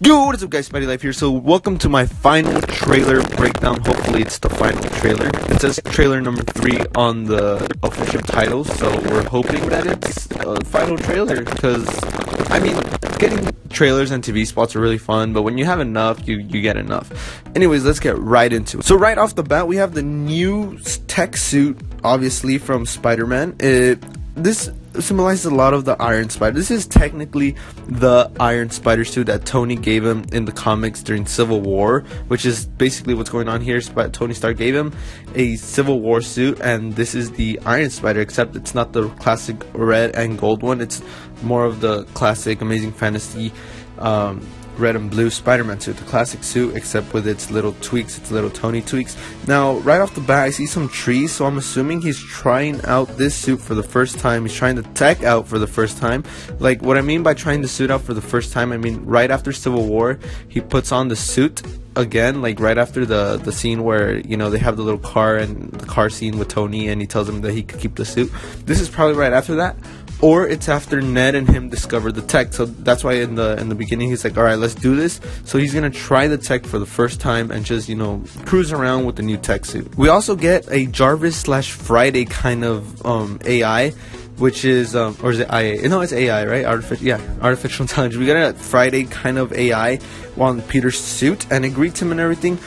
Yo, what is up guys, Spidey Life here. So welcome to my final trailer breakdown. Hopefully it's the final trailer. It says trailer number 3 on the official title, so we're hoping that it's a final trailer, because I mean, getting trailers and TV spots are really fun, but when you have enough, you get enough. Anyways, let's get right into it. So right off the bat, we have the new tech suit, obviously, from Spider-Man. This symbolizes a lot of the Iron Spider. This is technically the Iron Spider suit that Tony gave him in the comics during Civil War, which is basically what's going on here. Tony Stark gave him a Civil War suit, and this is the Iron Spider, except it's not the classic red and gold one. It's more of the classic Amazing Fantasy red and blue Spider-Man suit, the classic suit, except with its little tweaks, its little Tony tweaks. Now, right off the bat, I see some trees, so I'm assuming he's trying out this suit for the first time. He's trying the tech out for the first time. Like, what I mean by trying the suit out for the first time, I mean right after Civil War, he puts on the suit again, like right after the scene where, you know, they have the little car and the car scene with Tony, and he tells him that he could keep the suit. This is probably right after that, or it's after Ned and him discover the tech. So that's why in the beginning he's like, alright, let's do this. So he's gonna try the tech for the first time and just, you know, cruise around with the new tech suit. We also get a Jarvis / Friday kind of AI, which is or is it IA? No, it's AI, right? Artificial intelligence. We got a Friday kind of AI on Peter's suit, and it greets him and everything,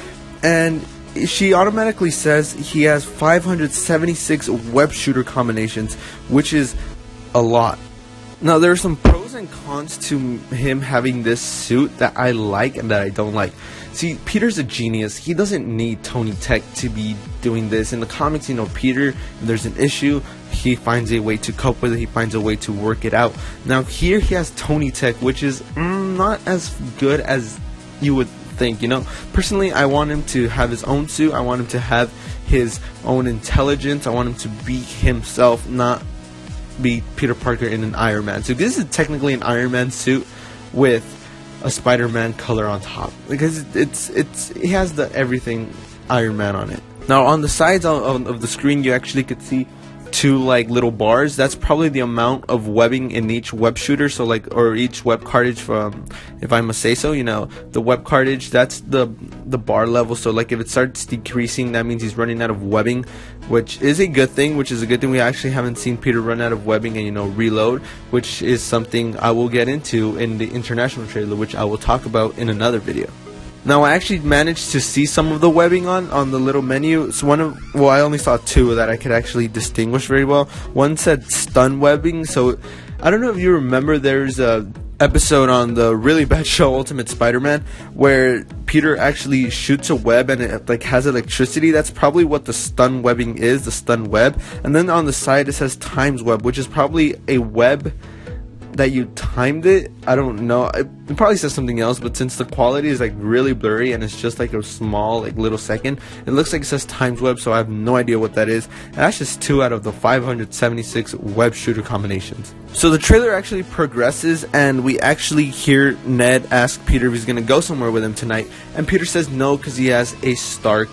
and she automatically says he has 576 web shooter combinations, which is a lot. Now, there are some pros and cons to him having this suit that I like and that I don't like. See, Peter's a genius. He doesn't need Tony Tech to be doing this. In the comics, you know, Peter, there's an issue, he finds a way to cope with it, he finds a way to work it out. Now here he has Tony Tech, which is not as good as you would think, you know. Personally, I want him to have his own suit. I want him to have his own intelligence. I want him to be himself, not be Peter Parker in an Iron Man suit. This is technically an Iron Man suit with a Spider-Man color on top, because it has the everything Iron Man on it. Now on the sides of the screen, you actually could see two like little bars. That's probably the amount of webbing in each web shooter, so like, or each web cartridge, from, if I must say so, you know, the web cartridge, that's the bar level. So like if it starts decreasing, that means he's running out of webbing, which is a good thing. We actually haven't seen Peter run out of webbing and, you know, reload, which is something I will get into in the international trailer, which I will talk about in another video. Now, I actually managed to see some of the webbing on the little menu. So I only saw two that I could actually distinguish very well. One said stun webbing. So I don't know if you remember, there's a episode on the really bad show Ultimate Spider-Man where Peter actually shoots a web and it like has electricity. That's probably what the stun webbing is, the stun web. And then on the side it says times web, which is probably a web that you timed it. I don't know, it probably says something else, but since the quality is like really blurry and it's just like a small like little second, it looks like it says times web, so I have no idea what that is. And that's just 2 out of the 576 web shooter combinations. So the trailer actually progresses, and we actually hear Ned ask Peter if he's gonna go somewhere with him tonight, and Peter says no because he has a Stark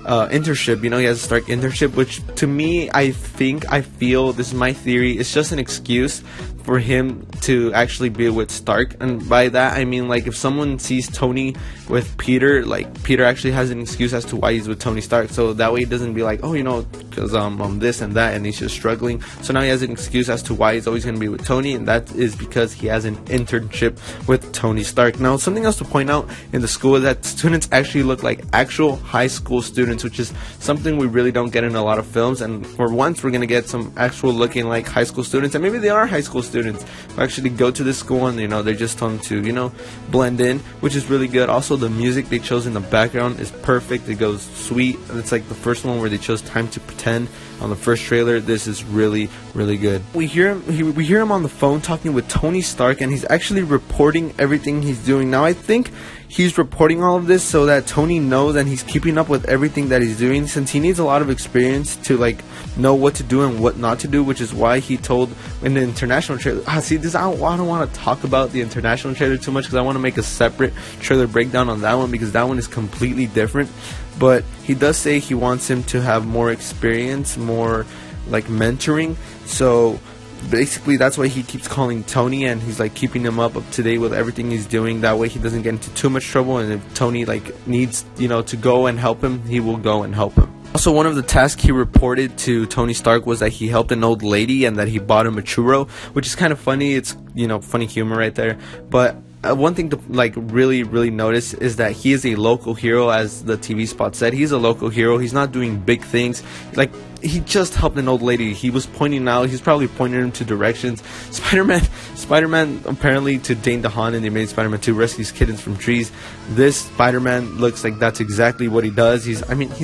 internship. You know, he has a Stark internship, which to me, I feel, this is my theory, it's just an excuse for him to actually be with Stark. And by that I mean, like, if someone sees Tony with Peter, like, Peter actually has an excuse as to why he's with Tony Stark, so that way he doesn't be like, oh, you know, because this and that, and he's just struggling. So now he has an excuse as to why he's always going to be with Tony, and that is because he has an internship with Tony Stark. Now, something else to point out in the school is that students actually look like actual high school students, which is something we really don't get in a lot of films. And for once, we're going to get some actual looking like high school students, and maybe they are high school students who actually go to this school, and, you know, they're just told to, you know, blend in, which is really good. Also, the music they chose in the background is perfect. It goes sweet. It's like the first one where they chose Time to Pretend on the first trailer. This is really, really good. We hear him on the phone talking with Tony Stark, and he's actually reporting everything he's doing. Now, I think he's reporting all of this so that Tony knows and he's keeping up with everything that he's doing, since he needs a lot of experience to like know what to do and what not to do, which is why he told in the international trailer. See, this, I don't want to talk about the international trailer too much, because I want to make a separate trailer breakdown on that one, because that one is completely different. But he does say he wants him to have more experience, more like mentoring. So basically that's why he keeps calling Tony, and he's like keeping him up to date with everything he's doing. That way he doesn't get into too much trouble, and if Tony like needs, you know, to go and help him, he will go and help him. Also, one of the tasks he reported to Tony Stark was that he helped an old lady and that he bought him a churro, which is kind of funny. It's, you know, funny humor right there. But one thing to like really notice is that he is a local hero, as the TV spot said. He's a local hero. He's not doing big things. Like, he just helped an old lady. He was pointing out, he's probably pointing him to directions. Spider-Man apparently, to Dane DeHaan in the Amazing Spider-Man 2, rescues kittens from trees. This Spider-Man looks like that's exactly what he does. He's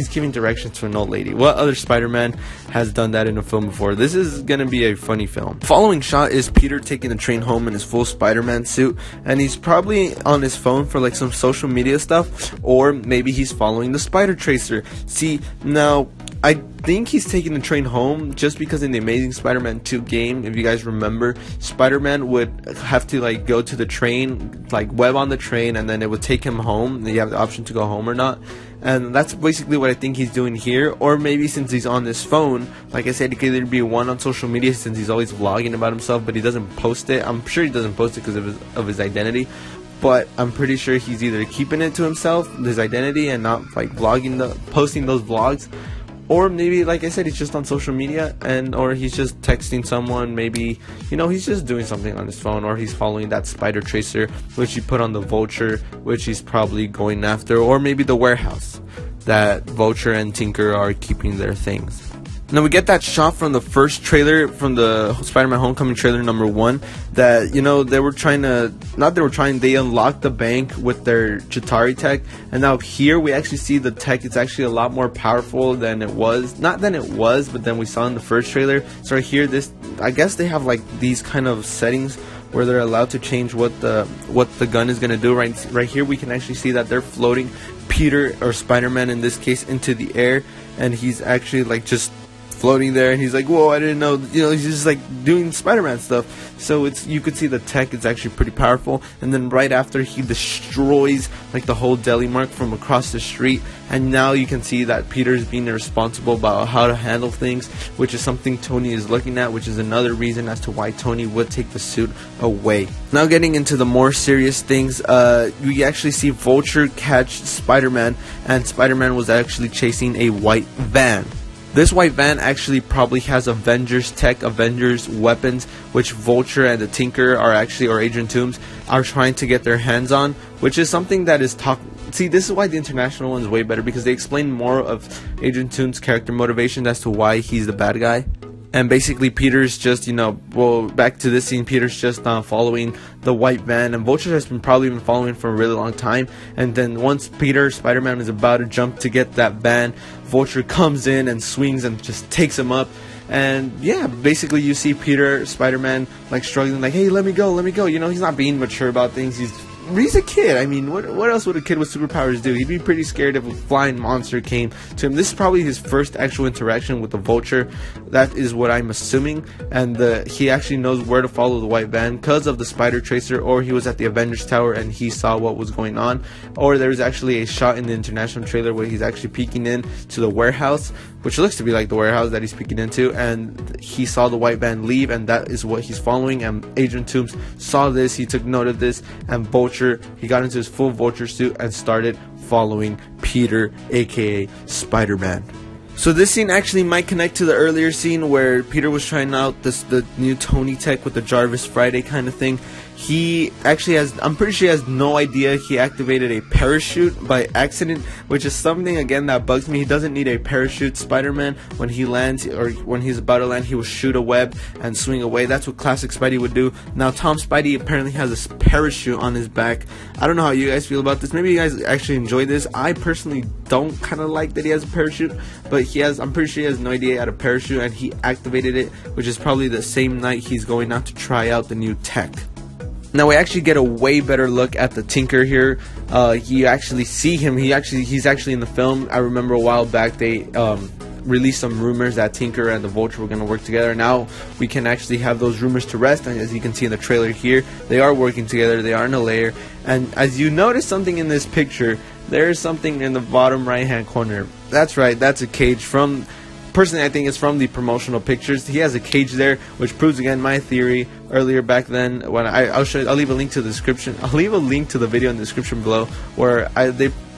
giving directions to an old lady. What other Spider-Man has done that in a film before? This is gonna be a funny film. Following shot is Peter taking the train home in his full Spider-Man suit, and he's probably on his phone for like some social media stuff, or maybe he's following the Spider Tracer. See, now I think he's taking the train home just because in the Amazing Spider-Man 2 game, if you guys remember, Spider-Man would have to like go to the train, like web on the train, and then it would take him home. You have the option to go home or not. And that's basically what I think he's doing here. Or maybe since he's on this phone, like I said, he could either be one on social media, since he's always vlogging about himself, but he doesn't post it. I'm sure he doesn't post it because of his identity. But I'm pretty sure he's either keeping it to himself, his identity, and not like posting those vlogs. Or maybe, like I said, he's just on social media, or he's just texting someone. Maybe, you know, he's just doing something on his phone, or he's following that Spider Tracer, which he put on the Vulture, which he's probably going after, or maybe the warehouse that Vulture and Tinker are keeping their things. Now we get that shot from the first trailer, from the Spider-Man Homecoming trailer number 1, that, you know, they unlocked the bank with their Chitauri tech, and now here we actually see the tech. It's actually a lot more powerful than it was, not than it was, but than we saw in the first trailer. So right here, I guess they have like these kind of settings where they're allowed to change what the gun is going to do. Right here we can actually see that they're floating Peter, or Spider-Man in this case, into the air, and he's actually like just floating there, and he's like, whoa, I didn't know, you know, he's just like doing Spider-Man stuff. So you could see the tech is actually pretty powerful. And then right after, he destroys like the whole deli mart from across the street, and now you can see that Peter's being irresponsible about how to handle things, which is something Tony is looking at, which is another reason as to why Tony would take the suit away. Now getting into the more serious things, we actually see Vulture catch Spider-Man, and Spider-Man was actually chasing a white van. This white van actually probably has Avengers tech, Avengers weapons, which Vulture and the Tinker or Agent Toomes are trying to get their hands on, which is something that is See, this is why the international one is way better, because they explain more of Agent Toomes' character motivation as to why he's the bad guy. And basically Peter's just, you know, well, back to this scene, Peter's just following the white van, and Vulture has probably been following for a really long time. And then once Spider-Man is about to jump to get that van, Vulture comes in and swings and just takes him up. And yeah, basically you see Spider-Man like struggling, like, hey, let me go, you know, he's not being mature about things. He's a kid. I mean, what else would a kid with superpowers do? He'd be pretty scared if a flying monster came to him. This is probably his first actual interaction with the Vulture. That is what I'm assuming. And he actually knows where to follow the white van because of the Spider Tracer, or he was at the Avengers Tower and he saw what was going on. Or there's actually a shot in the international trailer where he's actually peeking in to the warehouse, which looks to be like the warehouse that he's peeking into, and he saw the white van leave, and that is what he's following. And Agent Toomes saw this, he took note of this, and Vulture, he got into his full Vulture suit and started following Peter, aka Spider-Man. So this scene actually might connect to the earlier scene where Peter was trying out the new Tony tech with the Jarvis Friday kind of thing. He actually I'm pretty sure he has no idea he activated a parachute by accident, which is something, again, that bugs me. He doesn't need a parachute. Spider-Man, when he lands, or when he's about to land, he will shoot a web and swing away. That's what classic Spidey would do. Now Tom Spidey apparently has a parachute on his back. I don't know how you guys feel about this. Maybe you guys actually enjoy this. I personally don't kind of like that he has a parachute, but I'm pretty sure he has no idea he had a parachute, and he activated it, which is probably the same night he's going out to try out the new tech. Now we actually get a way better look at the Tinker here. You actually see him. He's actually in the film. I remember a while back they released some rumors that Tinker and the Vulture were going to work together. Now we can actually have those rumors to rest, and as you can see in the trailer here, they are working together. They are in a lair, and as you notice something in this picture, there is something in the bottom right hand corner. That's right, that's a cage from personally, I think it's from the promotional pictures. He has a cage there, which proves again my theory earlier back then. When I'll leave a link to the description. I'll leave a link to the video in the description below, where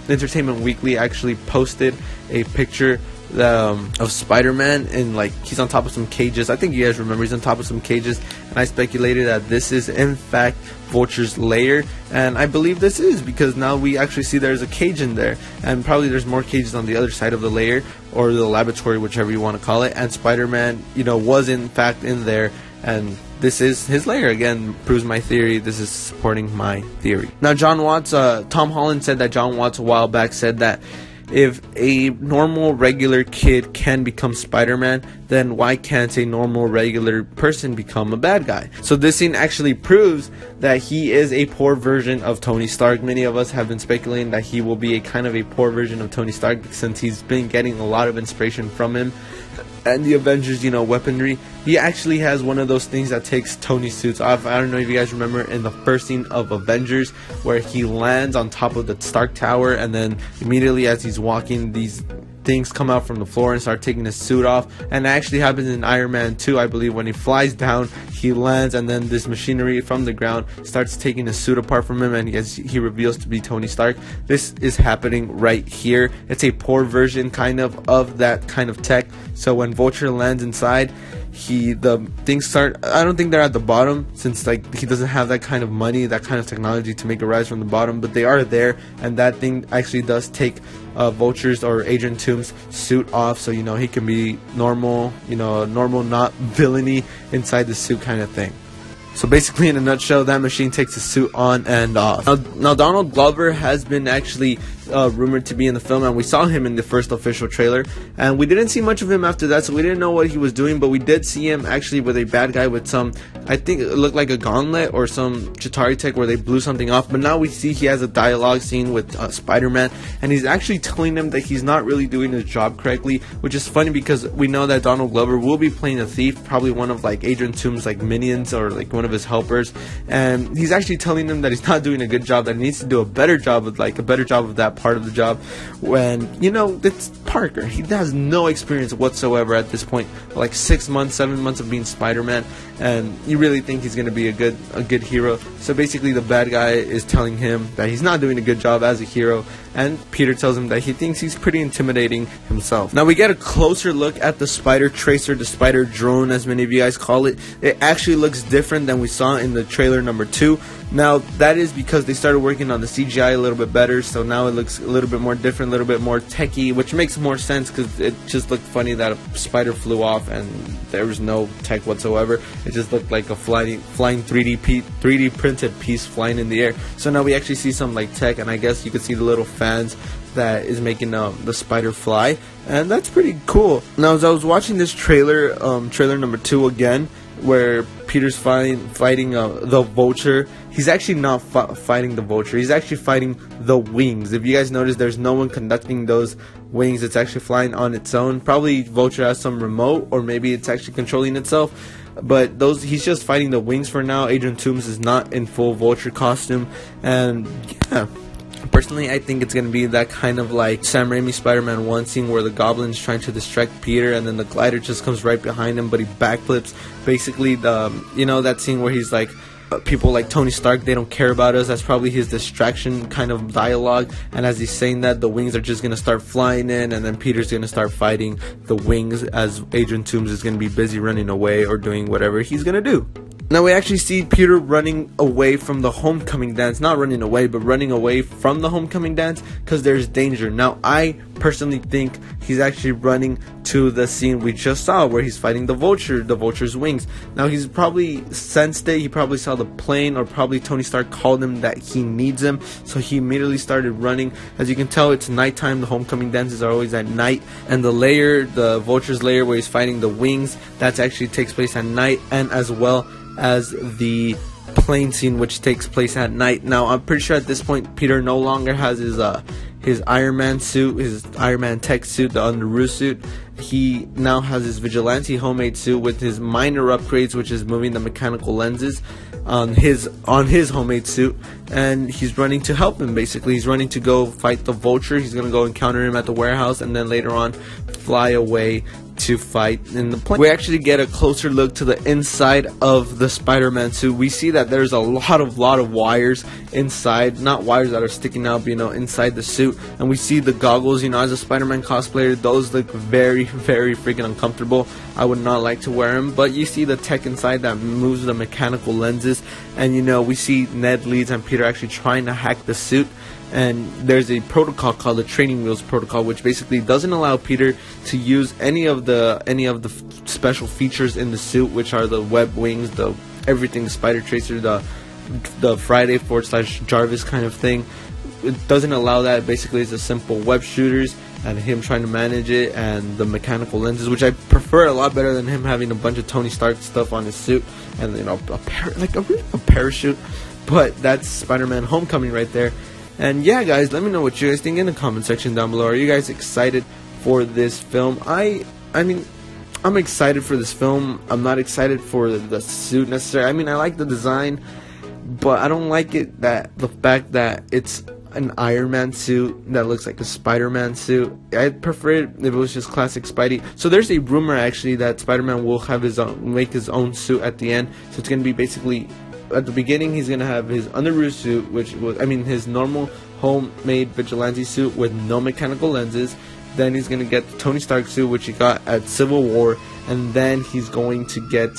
Entertainment Weekly actually posted a picture of Spider-Man, and like he's on top of some cages. I think you guys remember he's on top of some cages, and I speculated that this is in fact Vulture's lair, and I believe this is, because now we actually see there's a cage in there, and probably there's more cages on the other side of the lair, or the laboratory, whichever you want to call it, and Spider-Man, you know, was in fact in there, and this is his lair. Again, proves my theory. This is supporting my theory. Now, Tom Holland said that John Watts a while back said that if a normal regular kid can become Spider-Man, then why can't a normal regular person become a bad guy? So this scene actually proves that he is a poor version of Tony Stark. Many of us have been speculating that he will be a kind of a poor version of Tony Stark, since he's been getting a lot of inspiration from him and the Avengers, you know, weaponry. He actually has one of those things that takes Tony's suits off. I don't know if you guys remember in the first scene of Avengers, where he lands on top of the Stark Tower, and then immediately as he's walking, these things come out from the floor and start taking his suit off. And it actually happens in Iron Man 2, I believe, when he flies down, he lands, and then this machinery from the ground starts taking his suit apart from him, and he reveals to be Tony Stark. This is happening right here. It's a poor version kind of that kind of tech. So when Vulture lands inside, the things start, I don't think they're at the bottom, since like he doesn't have that kind of money, that kind of technology to make it rise from the bottom, but they are there, and that thing actually does take Vulture's or Agent Tomb's suit off, so you know he can be normal, you know, normal, not villainy inside the suit kind of thing. So basically, in a nutshell, that machine takes his suit on and off. Now Donald Glover has been actually rumored to be in the film, and we saw him in the first official trailer, and we didn't see much of him after that, so we didn't know what he was doing, but we did see him actually with a bad guy with some, I think it looked like a gauntlet or some Chitauri tech where they blew something off. But now we see he has a dialogue scene with Spider-Man, and he's actually telling him that he's not really doing his job correctly, which is funny because we know that Donald Glover will be playing a thief, probably one of like Agent Tomb's like minions or like one of his helpers, and he's actually telling him that he's not doing a good job, that he needs to do a better job of that part of the job, when, you know, it's Parker. He has no experience whatsoever at this point, like 6 months, 7 months of being Spider-Man, and you really think he's going to be a good hero. So basically the bad guy is telling him that he's not doing a good job as a hero, and Peter tells him that he thinks he's pretty intimidating himself. Now we get a closer look at the spider tracer, the spider drone as many of you guys call it. It actually looks different than we saw in the trailer number 2. Now that is because they started working on the CGI a little bit better, so now it looks a little bit more different, a little bit more techy, which makes more sense because it just looked funny that a spider flew off and there was no tech whatsoever. It just looked like a flying 3D printed piece flying in the air. So now we actually see some like tech, and I guess you could see the little fans that is making the spider fly, and that's pretty cool. Now as I was watching this trailer, trailer number 2 again, where Peter's fighting the Vulture, he's actually not fighting the Vulture, he's actually fighting the wings. If you guys notice, there's no one conducting those wings, it's actually flying on its own. Probably Vulture has some remote, or maybe it's actually controlling itself, but he's just fighting the wings for now. Agent Toombs is not in full Vulture costume, and yeah, personally I think it's going to be that kind of like Sam Raimi Spider-Man 1 scene where the Goblin's trying to distract Peter, and then the glider just comes right behind him, but he backflips. Basically that scene where he's like, people like Tony Stark, they don't care about us. That's probably his distraction kind of dialogue, and as he's saying that, the wings are just going to start flying in, and then Peter's going to start fighting the wings as Agent Toombs is going to be busy running away or doing whatever he's going to do. Now we actually see Peter running away from the homecoming dance. Not running away, but running away from the homecoming dance because there's danger. Now I personally think he's actually running to the scene we just saw where he's fighting the Vulture, the Vulture's wings. Now he's probably sensed it, he probably saw the plane, or probably Tony Stark called him that he needs him, so he immediately started running. As you can tell, it's nighttime, the homecoming dances are always at night, and the lair, the Vulture's lair where he's fighting the wings, that actually takes place at night, and as well as the plane scene which takes place at night. Now I'm pretty sure at this point Peter no longer has his Iron Man suit, his Iron Man tech suit, the Underoos suit. He now has his Vigilante homemade suit with his minor upgrades, which is moving the mechanical lenses on his homemade suit, and he's running to help him. Basically he's running to go fight the Vulture. He's gonna go encounter him at the warehouse, and then later on fly away to fight in the plane. We actually get a closer look to the inside of the Spider-Man suit. We see that there's a lot of wires inside, not wires that are sticking out, but, you know, inside the suit. And we see the goggles. You know, as a Spider-Man cosplayer, those look very freaking uncomfortable. I would not like to wear them. But you see the tech inside that moves the mechanical lenses, and, you know, we see Ned Leeds and Peter actually trying to hack the suit. And there's a protocol called the training wheels protocol, which basically doesn't allow Peter to use any of the special features in the suit, which are the web wings, the everything Spider Tracer, the Friday / Jarvis kind of thing. It doesn't allow that. Basically, it's a simple web shooters and him trying to manage it, and the mechanical lenses, which I prefer a lot better than him having a bunch of Tony Stark stuff on his suit and, you know, a parachute. But that's Spider-Man Homecoming right there. And yeah, guys, let me know what you guys think in the comment section down below. Are you guys excited for this film? I mean, I'm excited for this film. I'm not excited for the suit necessarily. I mean, I like the design, but I don't like it the fact that it's an Iron Man suit that looks like a Spider-Man suit. I'd prefer it if it was just classic Spidey. So there's a rumor actually that Spider-Man will have make his own suit at the end. So it's gonna be basically, at the beginning, he's gonna have his Underoos suit, which was, I mean, his normal homemade vigilante suit with no mechanical lenses. Then he's gonna get the Tony Stark suit, which he got at Civil War, and then he's going to get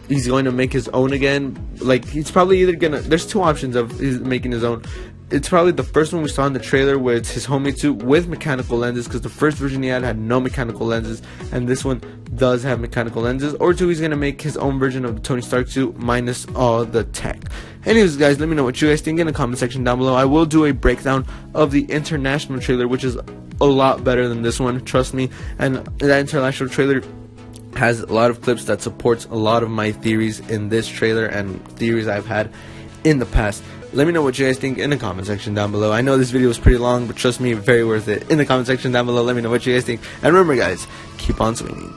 he's going to make his own again. Like, he's probably either gonna, there's two options of making his own. It's probably the first one we saw in the trailer, where it's his homemade suit with mechanical lenses, because the first version he had no mechanical lenses, and this one does have mechanical lenses. Or two, he's going to make his own version of the Tony Stark suit minus all the tech. Anyways, guys, let me know what you guys think in the comment section down below. I will do a breakdown of the international trailer, which is a lot better than this one, trust me. And that international trailer has a lot of clips that supports a lot of my theories in this trailer and theories I've had in the past. Let me know what you guys think in the comment section down below. I know this video was pretty long, but trust me, very worth it. In the comment section down below, let me know what you guys think. And remember, guys, keep on swinging.